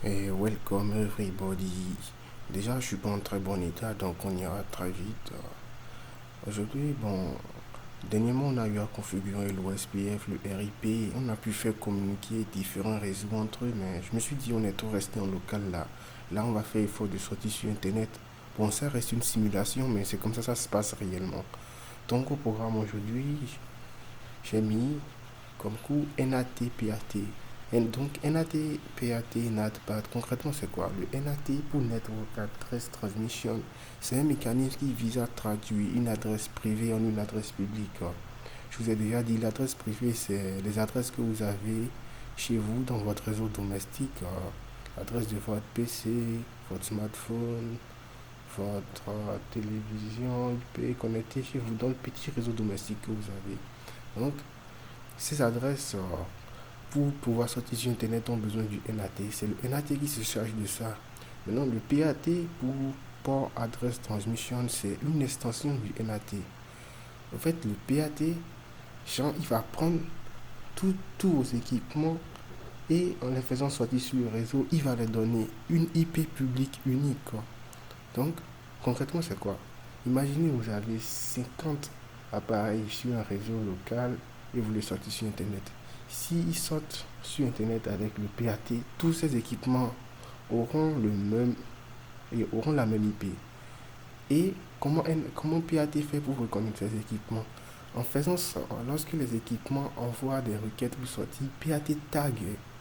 Et welcome everybody. Déjà, je suis pas en très bon état, donc on ira très vite. Aujourd'hui, dernièrement, on a eu à configurer l'OSPF, le RIP. On a pu faire communiquer différents réseaux entre eux, mais je me suis dit, on est trop resté en local là. Là, on va faire effort de sortir sur Internet. Bon, ça reste une simulation, mais c'est comme ça se passe réellement. Donc, au programme aujourd'hui, j'ai mis comme coup NAT-PAT. Donc NAT-PAT, NAT-PAT, concrètement c'est quoi? Le NAT pour Network Address Transmission, c'est un mécanisme qui vise à traduire une adresse privée en une adresse publique. Je vous ai déjà dit, l'adresse privée c'est les adresses que vous avez chez vous dans votre réseau domestique, l'adresse de votre PC, votre smartphone, votre télévision IP connectée chez vous dans le petit réseau domestique que vous avez. Donc, ces adresses, pour pouvoir sortir sur Internet, ont besoin du NAT. C'est le NAT qui se charge de ça. Maintenant, le PAT, pour Port Address Transmission, c'est une extension du NAT. En fait, le PAT, il va prendre tous vos équipements et en les faisant sortir sur le réseau, il va les donner une IP publique unique. Donc, concrètement, c'est quoi? Imaginez, vous avez 50 appareils sur un réseau local et vous les sortez sur Internet. S'ils sortent sur Internet avec le PAT, tous ces équipements auront la même IP. Et comment PAT fait pour reconnaître ces équipements? En faisant ça, lorsque les équipements envoient des requêtes pour sortir, PAT tag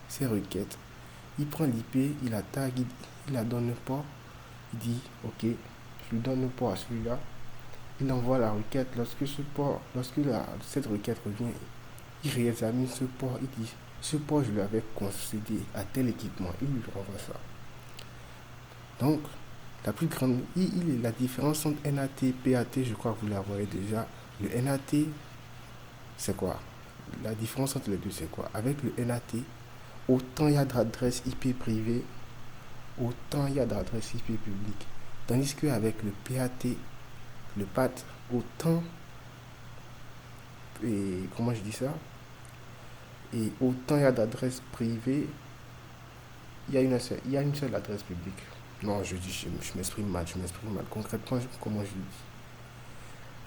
ces requêtes. Il prend l'IP, il la tag, il la donne pas, il dit ok, je lui donne le port à celui-là. Il envoie la requête. Cette requête revient, il réexamine ce port, il dit ce port je lui avais concédé à tel équipement, il lui renvoie ça. Donc la différence entre NAT et PAT, je crois que vous la voyez déjà. Le NAT, c'est quoi? La différence entre les deux, c'est quoi? Avec le NAT, autant il y a d'adresses IP privées, autant il y a d'adresses IP publiques. Tandis qu'avec le PAT, autant, et comment je dis ça? Et autant il y a d'adresses privées, il y a une seule adresse publique. Non, je m'exprime mal. Concrètement, comment je dis?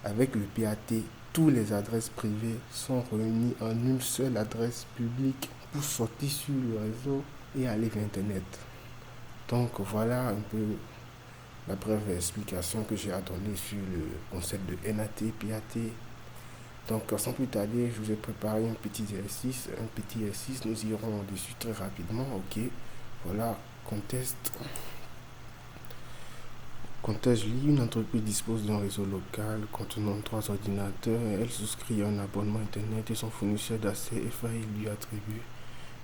Avec le PAT, toutes les adresses privées sont réunies en une seule adresse publique pour sortir sur le réseau et aller vers Internet. Donc voilà un peu la brève explication que j'ai à donner sur le concept de NAT, PAT. Donc sans plus tarder, je vous ai préparé un petit exercice. Nous irons dessus très rapidement. Ok, voilà, contexte. Contexte, une entreprise dispose d'un réseau local contenant 3 ordinateurs. Elle souscrit un abonnement Internet et son fournisseur d'accès FAI lui attribue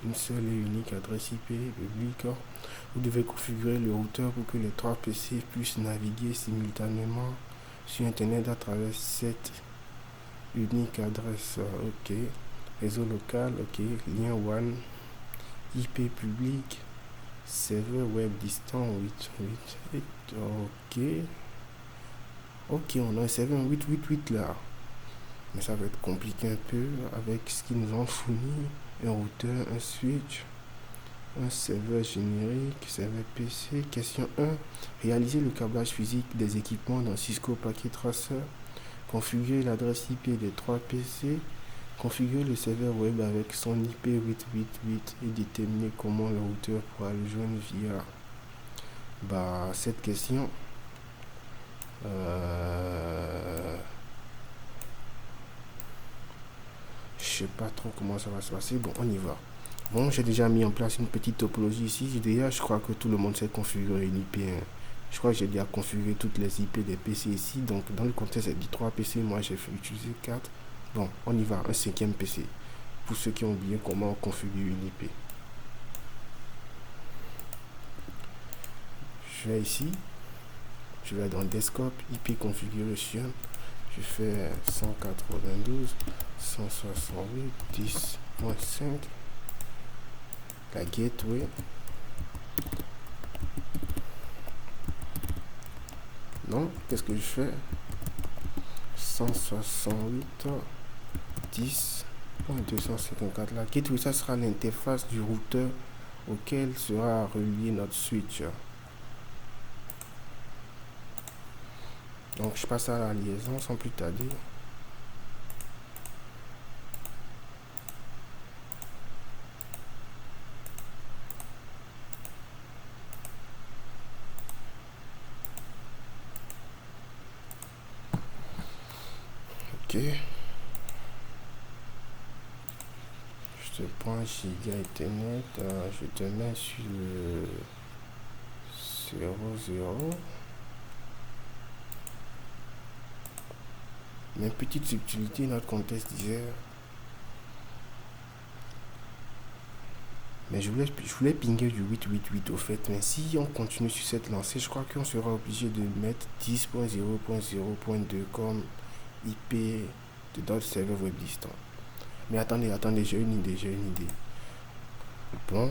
une seule et unique adresse IP publique. Vous devez configurer le routeur pour que les 3 PC puissent naviguer simultanément sur Internet à travers cette unique adresse. Ok, réseau local, ok, lien WAN, IP public, serveur web distant 888. Ok, on a un serveur 888 là. Mais ça va être compliqué un peu avec ce qu'ils nous ont fourni. Un routeur, un switch, un serveur générique, serveur PC. Question 1. Réaliser le câblage physique des équipements dans Cisco Packet Tracer. Configurer l'adresse IP des 3 PC. Configurer le serveur web avec son IP 888 et déterminer comment le routeur pourra le joindre via cette question. Je sais pas trop comment ça va se passer. Bon, on y va. Bon, j'ai déjà mis en place une petite topologie ici. Je crois que tout le monde sait configurer une IP. Je crois que j'ai déjà configuré toutes les IP des PC ici. Donc, dans le contexte des 3 PC, moi j'ai fait utiliser 4. Bon, on y va. Un 5e PC. Pour ceux qui ont oublié comment on configure une IP. Je vais ici. Je vais dans Desktop, IP Configuration. Je fais 192.168.10.5. La gateway. Non, qu'est-ce que je fais? 168.10.254. La gateway, ça sera l'interface du routeur auquel sera relié notre switch. Donc je passe à la liaison sans plus tarder. Ok. Je te prends giga Ethernet, je te mets sur le 00. Mais petite subtilité, notre contexte disait. Mais je voulais pinguer du 888 au fait. Mais si on continue sur cette lancée, je crois qu'on sera obligé de mettre 10.0.0.2 comme IP de notre serveur web distant. Mais attendez, j'ai une idée. Bon,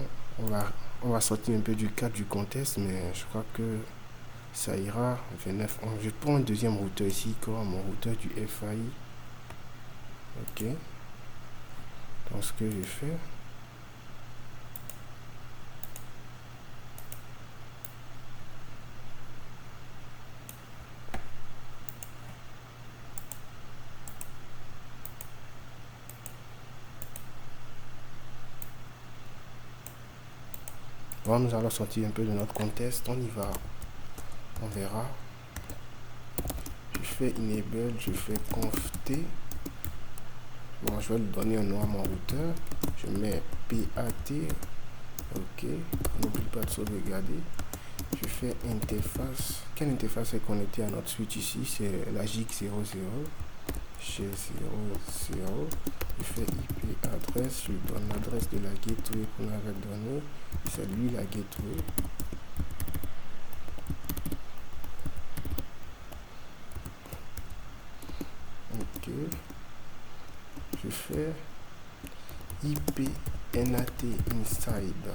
on va sortir un peu du cadre du contexte, mais je crois que ça ira. 29. Je prends un deuxième routeur ici, comme mon routeur du FAI. Ok. Donc ce que je fais. Bon, nous allons sortir un peu de notre contexte. On y va. On verra. Je fais enable, je fais conf t. Bon, je vais lui donner un nom à mon routeur. Je mets PAT. Ok. N'oublie pas de sauvegarder. Je fais interface. Quelle interface est connectée à notre switch ici? C'est la GIG00. Chez 00. Je fais IP adresse. Je lui donne l'adresse de la gateway qu'on avait donnée. C'est lui la gateway. Ok. Je fais IP NAT inside.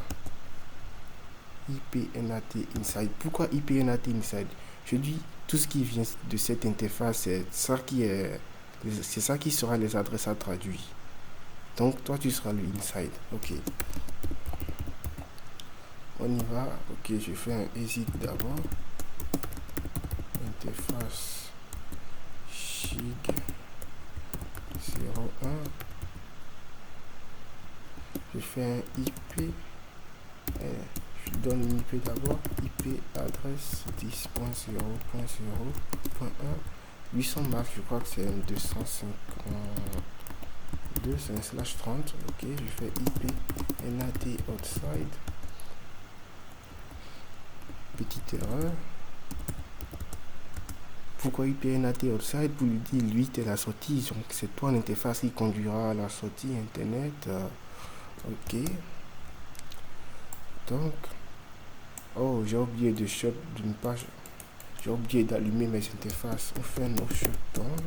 IP NAT inside. Pourquoi IP NAT inside? Je dis tout ce qui vient de cette interface, c'est ça qui sera les adresses à traduire. Donc toi tu seras le inside. Ok. On y va. Ok, je fais un exit d'abord. Interface GIG 01. Je fais un IP. Je donne une IP d'abord. IP adresse 10.0.0.1. 800 marques, je crois que c'est un 252, c'est un /30. Ok, je fais IP NAT outside. Petite erreur. Pourquoi IP NAT outside? Pour lui dire, lui, t'es la sortie. Donc, c'est toi l'interface qui conduira à la sortie internet. Ok. Donc, oh, j'ai oublié de shut d'une page. J'ai oublié d'allumer mes interfaces. On fait no shutdown.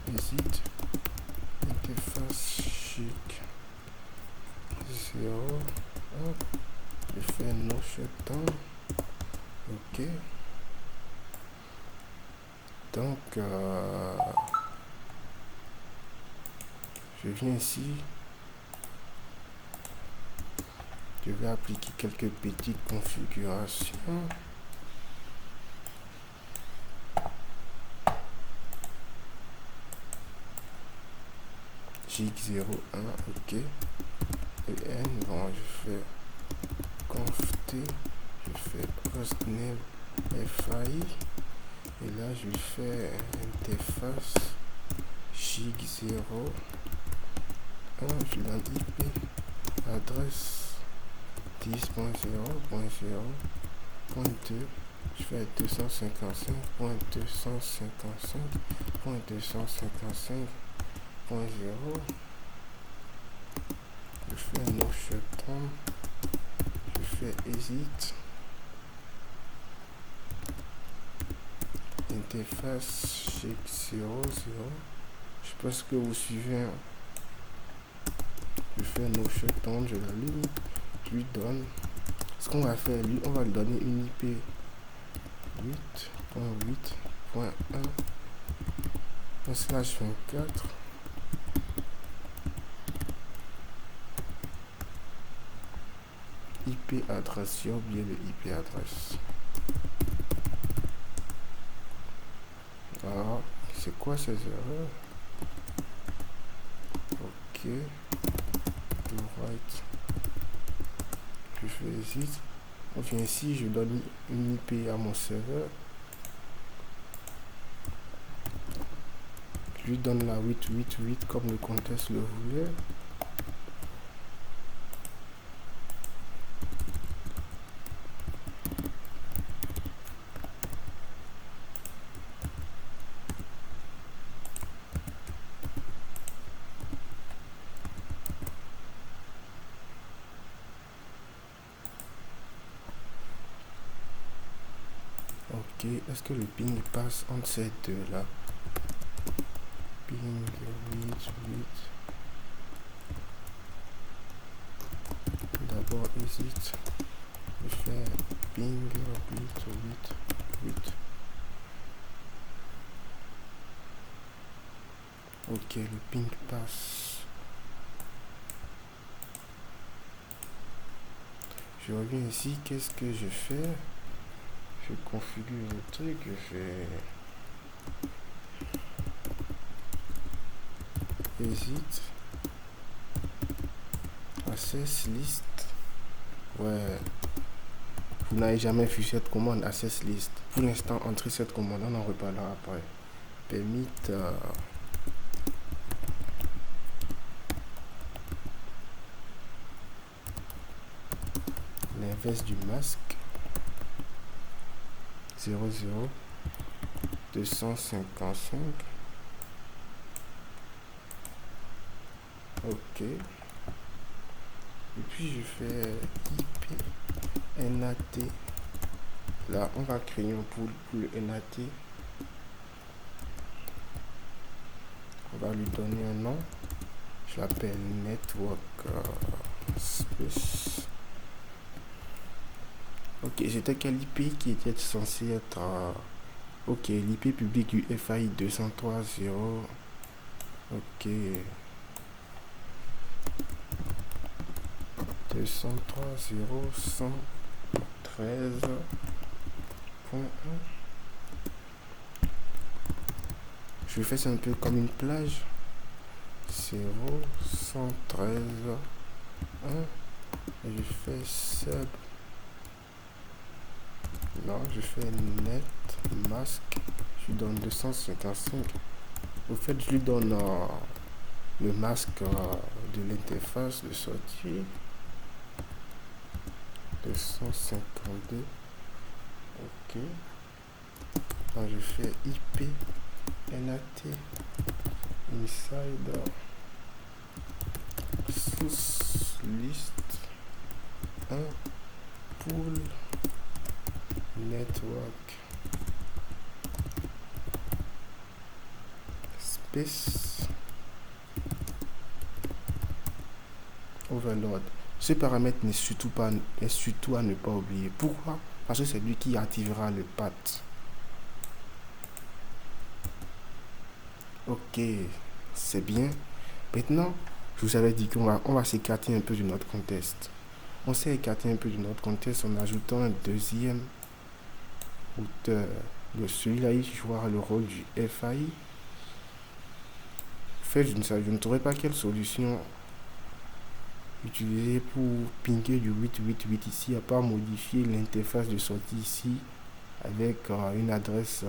Exit. Interface GIG 0. Je fais no shutdown. Ok. Donc, je viens ici. Je vais appliquer quelques petites configurations. GIG 01, ok. EN, bon, je fais conf t, je fais hostname FAI. Et là, je fais interface GIG 01. Je donne IP adresse 10.0.0.2. Je fais 255.255.255.0. Je fais no shutdown. Je fais exit. Interface GIG 00. Je pense que vous suivez. Je fais no shutdown, je l'allume. Je lui donne. Ce qu'on va faire, lui, on va lui donner une IP 8.8.1/24. IP adresse. J'ai oublié le IP adresse. Ah, c'est quoi ces erreurs? Ok. Do right. Je fais exit. Enfin ici, je donne une IP à mon serveur. Je lui donne la 888 comme le contest le voulait. Ok, est-ce que le ping passe entre ces deux là? Ping 8, 8. D'abord exit. Je fais ping 8, 8, 8. Ok, le ping passe. Je reviens ici, qu'est-ce que je fais? Je configure le truc, je fais exit, access list. Ouais, vous n'avez jamais vu cette commande access list. Pour l'instant, entrez cette commande, on en reparlera après. Permit l'inverse du masque 00 255. Ok. Et puis je fais IP NAT. Là, on va créer un pool pour le NAT. On va lui donner un nom. Je l'appelle Network Space. Ok, c'était quel IP qui était censé être... ok, l'IP public du FAI 203.0. Ok. 203.0.113.1. Je fais ça un peu comme une plage. 0.113.1. Et je fais sub. Non, je fais net masque. Je lui donne 255. Au fait, je lui donne le masque de l'interface de sortie. 252. Ok. Donc je fais IP NAT inside source list 1 pool network space overload. Ce paramètre n'est surtout à ne pas oublier. Pourquoi? Parce que c'est lui qui activera le path. Ok, c'est bien. Maintenant, je vous avais dit qu'on va s'écarter un peu de notre contest. On s'est écarté un peu de notre contest en ajoutant un deuxième routeur. De celui-là, il jouera le rôle du FAI. En fait, je ne saurais pas quelle solution utiliser pour pinguer du 888 ici, à part modifier l'interface de sortie ici avec une adresse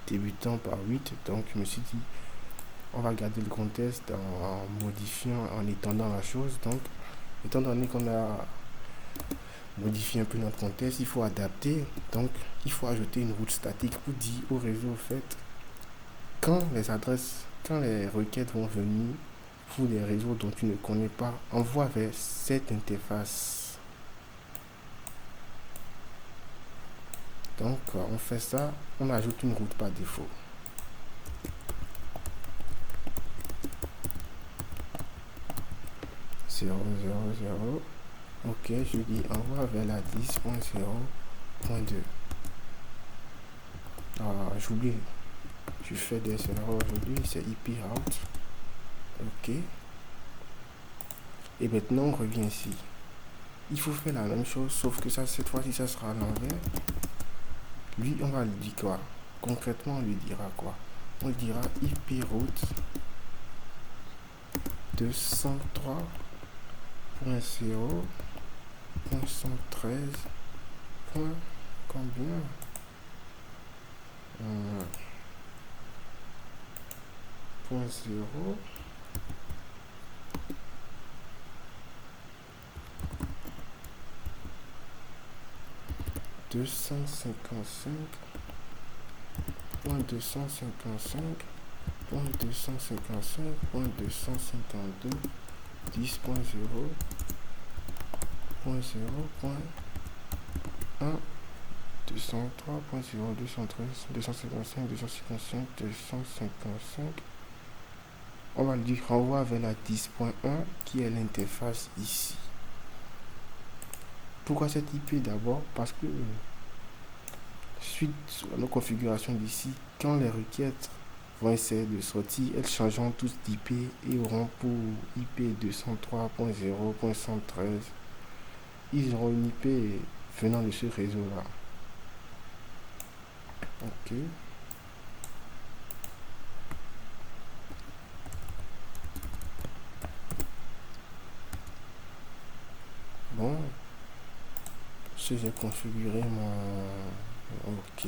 débutant par 8. Donc, je me suis dit, on va garder le contest en modifiant, en étendant la chose. Donc, étant donné qu'on a modifié un peu notre contest, il faut adapter. Donc, il faut ajouter une route statique pour dire au réseau, au fait, quand les requêtes vont venir pour des réseaux dont tu ne connais pas, envoie vers cette interface. Donc, on fait ça, on ajoute une route par défaut. Zéro, zéro, zéro. Ok, je dis envoie vers la 10.0.2. J'oublie. Je fais des erreurs aujourd'hui, c'est IP route. Ok. Et maintenant, on revient ici. il faut faire la même chose, sauf que ça, cette fois-ci, ça sera à l'envers. Lui, on va lui dire quoi? Concrètement, on lui dira quoi? On lui dira IP route 203.0.113. Combien? 0. 255.255.255.252 10.0.0.1 203.0 213 255 255 255. On va le dire renvoie vers la 10.1 qui est l'interface ici. Pourquoi cette IP d'abord? Parce que suite à nos configurations d'ici, quand les requêtes vont essayer de sortir, elles changeront tous d'IP et auront pour IP 203.0.113. Ils auront une IP venant de ce réseau-là. Ok. Bon. Si j'ai configuré mon... Ok.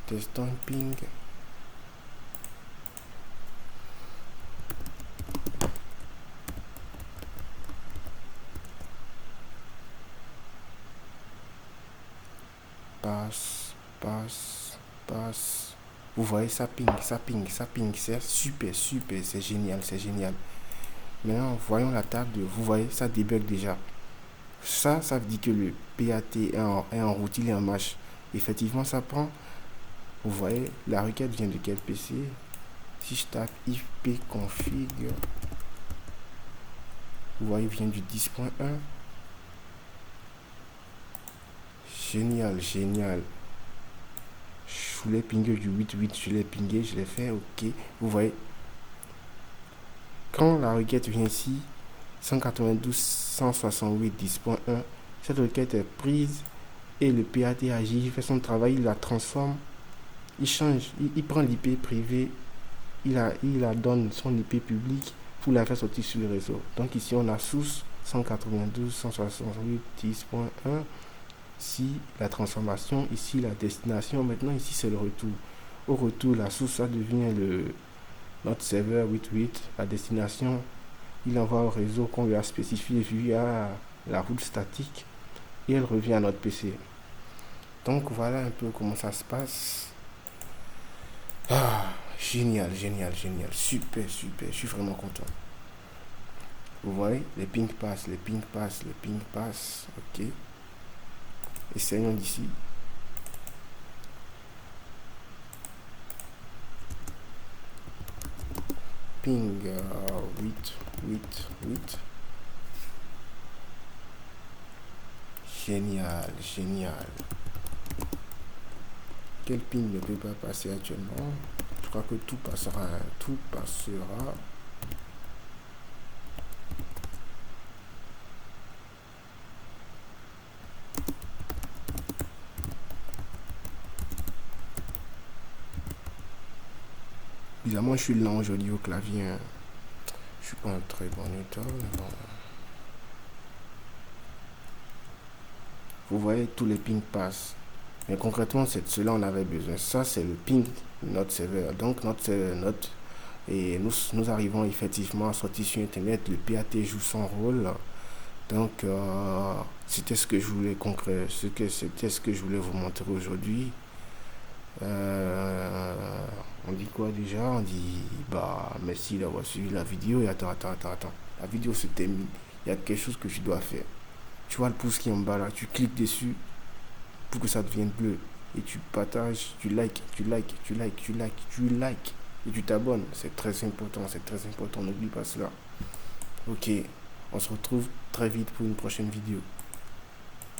Testons ping. Passe. Vous voyez, ça ping. C'est super, c'est génial. Maintenant, voyons la table. Vous voyez, ça débug déjà. Ça veut dire que le PAT est en route, il est en marche. Effectivement, ça prend. Vous voyez, la requête vient de quel PC? Si je tape ifpconfig, vous voyez, il vient du 10.1. Génial. Je voulais pinguer du 8.8, je l'ai pingé, je l'ai fait, ok. Vous voyez, quand la requête vient ici, 192.168 10.1, cette requête est prise et le PAT agit, il fait son travail, il la transforme, il change, il prend l'IP privé, il la donne son IP public pour la faire sortir sur le réseau. Donc ici on a source 192.168 10.1. Ici la transformation, ici la destination, maintenant ici c'est le retour. Au retour, la source ça devient notre serveur 8.8, la destination il envoie au réseau qu'on lui a spécifié via la route statique et elle revient à notre PC. Donc voilà un peu comment ça se passe. Génial, super, je suis vraiment content. Vous voyez, les ping passent, ok. Essayons d'ici. Ping 8. Génial. Quel ping ne peut pas passer actuellement? Je crois que tout passera. Évidemment, je suis lent aujourd'hui au clavier. Je suis pas en très bon état. Bon. Vous voyez, tous les pings passent. Mais concrètement, c'est de cela on avait besoin. Ça, c'est le ping de notre serveur. Donc, notre serveur et nous arrivons effectivement à sortir sur Internet. Le PAT joue son rôle. Donc, c'était ce que je voulais c'était ce que je voulais vous montrer aujourd'hui. On dit quoi déjà? On dit merci d'avoir suivi la vidéo. Et attends. La vidéo se termine. Il y a quelque chose que je dois faire. Tu vois le pouce qui est en bas là, tu cliques dessus pour que ça devienne bleu. Et tu partages, tu likes. Et tu t'abonnes. C'est très important. N'oublie pas cela. Ok, on se retrouve très vite pour une prochaine vidéo.